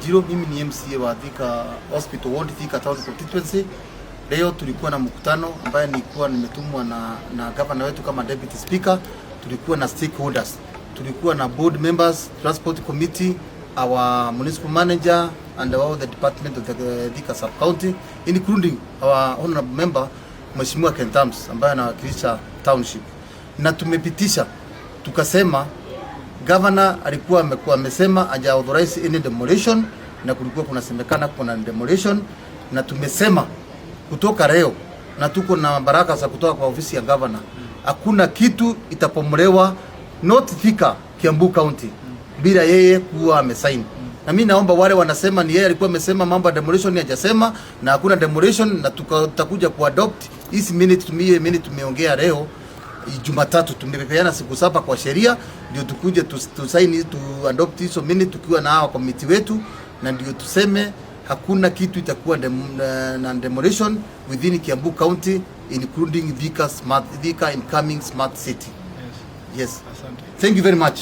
Wanjiro, mimi ni MCA wa Thika Hospital Ward, Thika Town Constituency. Leo tulikuwa na mkutano ambaye nilikuwa nimetumwa na governor wetu kama deputy speaker. Tulikuwa na stakeholders, tulikuwa na board members, transport committee, our municipal manager and all the department of the Thika sub county, including our honorable member Mheshimiwa Kentams ambaye anawakilisha township. Na tumepitisha tukasema governor alikuwa amesema haja authorize any demolition, na kulikuwa kunasemekana kuna demolition, na tumesema kutoka leo na tuko na baraka za kutoka kwa ofisi ya governor, hakuna kitu itapomolewa not Thika Kiambu County bila yeye kuwa amesign. Na mimi naomba wale wanasema ni yeye alikuwa amesema mambo ya demolition, hajasema na hakuna demolition, na tutakuja kuadopt hizi minute tumeongea leo Jumatatu. Tumepeana siku 7 kwa sheria ndio tukuje tusaini tu adopt hizo minute tukiwa na hawa committee wetu, na ndio tuseme hakuna kitu itakuwa na demolition within Kiambu County, including Thika incoming smart city. Yes. Thank you very much.